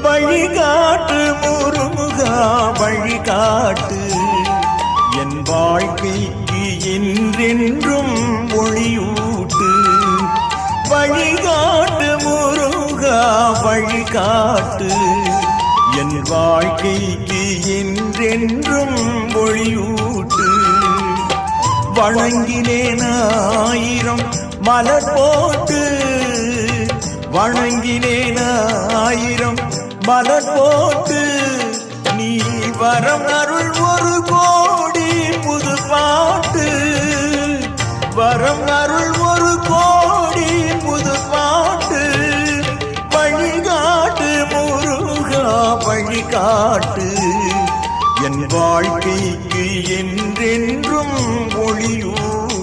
வழிகாட்டு முருகா வழிகாட்டு என் வாழ்க்கைக்கு என்றென்றும் ஒளியூட்டு. வழிகாட்டு முருகா வழிகாட்டு என் வாழ்க்கைக்கு என்றென்றும் ஒளியூட்டு. வணங்கினேன் ஆயிரம் மலர் போட்டு, வணங்கினேன் ஆயிரம் மலர் போட்டு, நீ வரம் அருள் ஒரு கோடி புது பாட்டு. வரம் அருள் ஒரு கோடி புது பாட்டு. வழிகாட்டு முருகா வழிகாட்டு என் வாழ்க்கைக்கு என்றென்றும் ஒளியூட்டு.